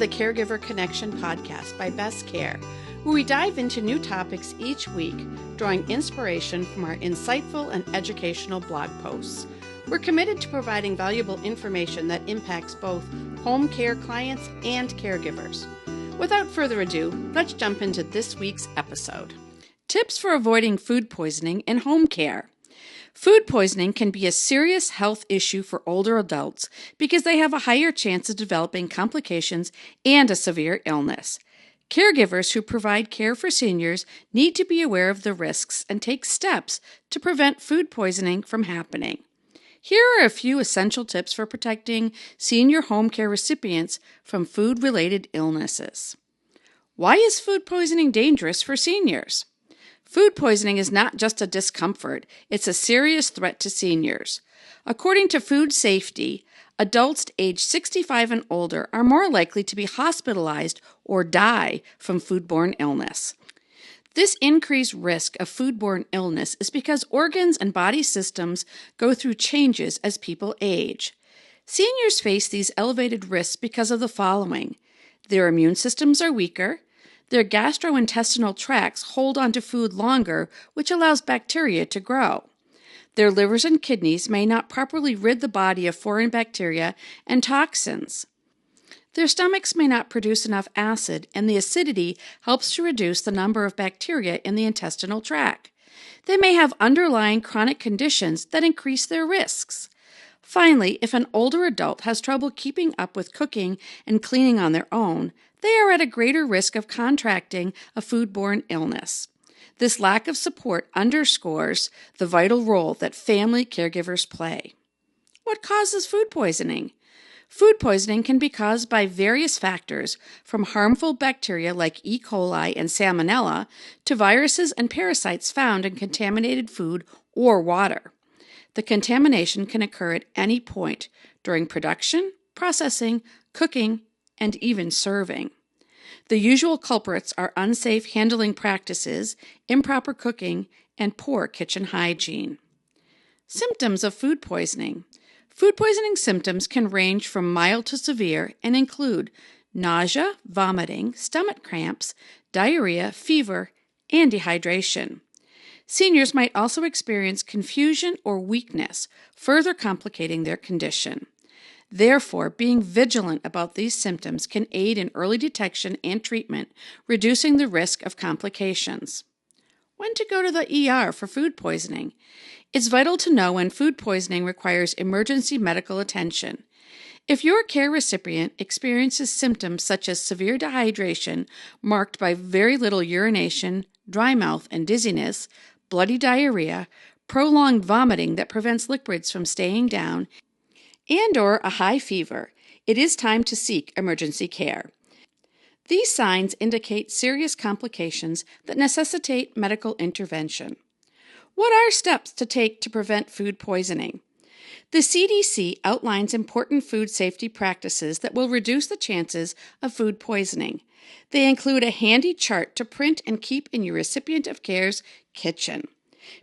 the Caregiver Connection podcast by Best Care, where we dive into new topics each week, drawing inspiration from our insightful and educational blog posts. We're committed to providing valuable information that impacts both home care clients and caregivers. Without further ado, let's jump into this week's episode. Tips for avoiding food poisoning in home care. Food poisoning can be a serious health issue for older adults because they have a higher chance of developing complications and a severe illness. Caregivers who provide care for seniors need to be aware of the risks and take steps to prevent food poisoning from happening. Here are a few essential tips for protecting senior home care recipients from food-related illnesses. Why is food poisoning dangerous for seniors? Food poisoning is not just a discomfort, it's a serious threat to seniors. According to food safety, adults aged 65 and older are more likely to be hospitalized or die from foodborne illness. This increased risk of foodborne illness is because organs and body systems go through changes as people age. Seniors face these elevated risks because of the following. Their immune systems are weaker. Their gastrointestinal tracts hold onto food longer, which allows bacteria to grow. Their livers and kidneys may not properly rid the body of foreign bacteria and toxins. Their stomachs may not produce enough acid, and the acidity helps to reduce the number of bacteria in the intestinal tract. They may have underlying chronic conditions that increase their risks. Finally, if an older adult has trouble keeping up with cooking and cleaning on their own, they are at a greater risk of contracting a foodborne illness. This lack of support underscores the vital role that family caregivers play. What causes food poisoning? Food poisoning can be caused by various factors, from harmful bacteria like E. coli and Salmonella to viruses and parasites found in contaminated food or water. The contamination can occur at any point during production, processing, cooking, and even serving. The usual culprits are unsafe handling practices, improper cooking, and poor kitchen hygiene. Symptoms of food poisoning. Food poisoning symptoms can range from mild to severe and include nausea, vomiting, stomach cramps, diarrhea, fever, and dehydration. Seniors might also experience confusion or weakness, further complicating their condition. Therefore, being vigilant about these symptoms can aid in early detection and treatment, reducing the risk of complications. When to go to the ER for food poisoning. It's vital to know when food poisoning requires emergency medical attention. If your care recipient experiences symptoms such as severe dehydration marked by very little urination, dry mouth and dizziness, bloody diarrhea, prolonged vomiting that prevents liquids from staying down, and/or a high fever, it is time to seek emergency care. These signs indicate serious complications that necessitate medical intervention. What are steps to take to prevent food poisoning? The CDC outlines important food safety practices that will reduce the chances of food poisoning. They include a handy chart to print and keep in your recipient of care's kitchen.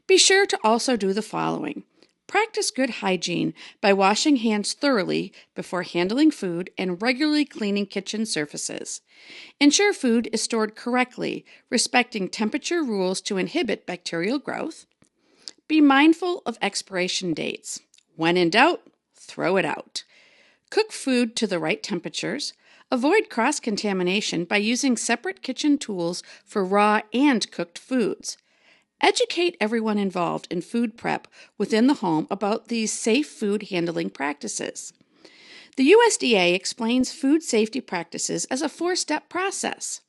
Be sure to also do the following. Practice good hygiene by washing hands thoroughly before handling food and regularly cleaning kitchen surfaces. Ensure food is stored correctly, respecting temperature rules to inhibit bacterial growth. Be mindful of expiration dates. When in doubt, throw it out. Cook food to the right temperatures. Avoid cross-contamination by using separate kitchen tools for raw and cooked foods. Educate everyone involved in food prep within the home about these safe food handling practices. The USDA explains food safety practices as a 4-step process.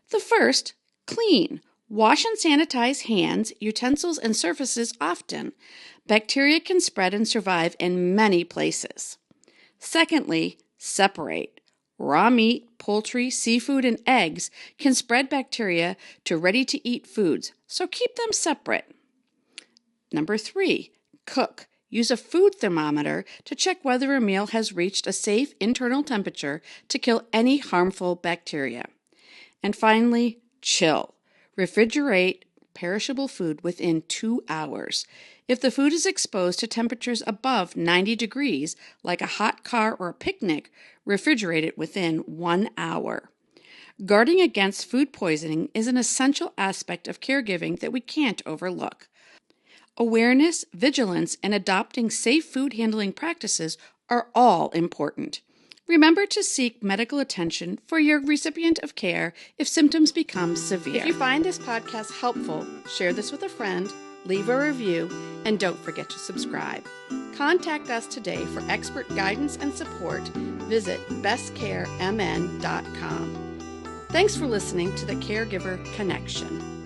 The first, clean. Wash and sanitize hands, utensils, and surfaces often. Bacteria can spread and survive in many places. Secondly, separate. Raw meat, poultry, seafood, and eggs can spread bacteria to ready-to-eat foods, so keep them separate. Number 3, cook. Use a food thermometer to check whether a meal has reached a safe internal temperature to kill any harmful bacteria. And finally, chill. Refrigerate perishable food within 2 hours. If the food is exposed to temperatures above 90 degrees, like a hot car or a picnic, Refrigerate it within 1 hour. Guarding against food poisoning is an essential aspect of caregiving that we can't overlook. Awareness, vigilance, and adopting safe food handling practices are all important. Remember to seek medical attention for your recipient of care if symptoms become severe. If you find this podcast helpful, share this with a friend, leave a review, and don't forget to subscribe. Contact us today for expert guidance and support. Visit bestcaremn.com. Thanks for listening to the Caregiver Connection.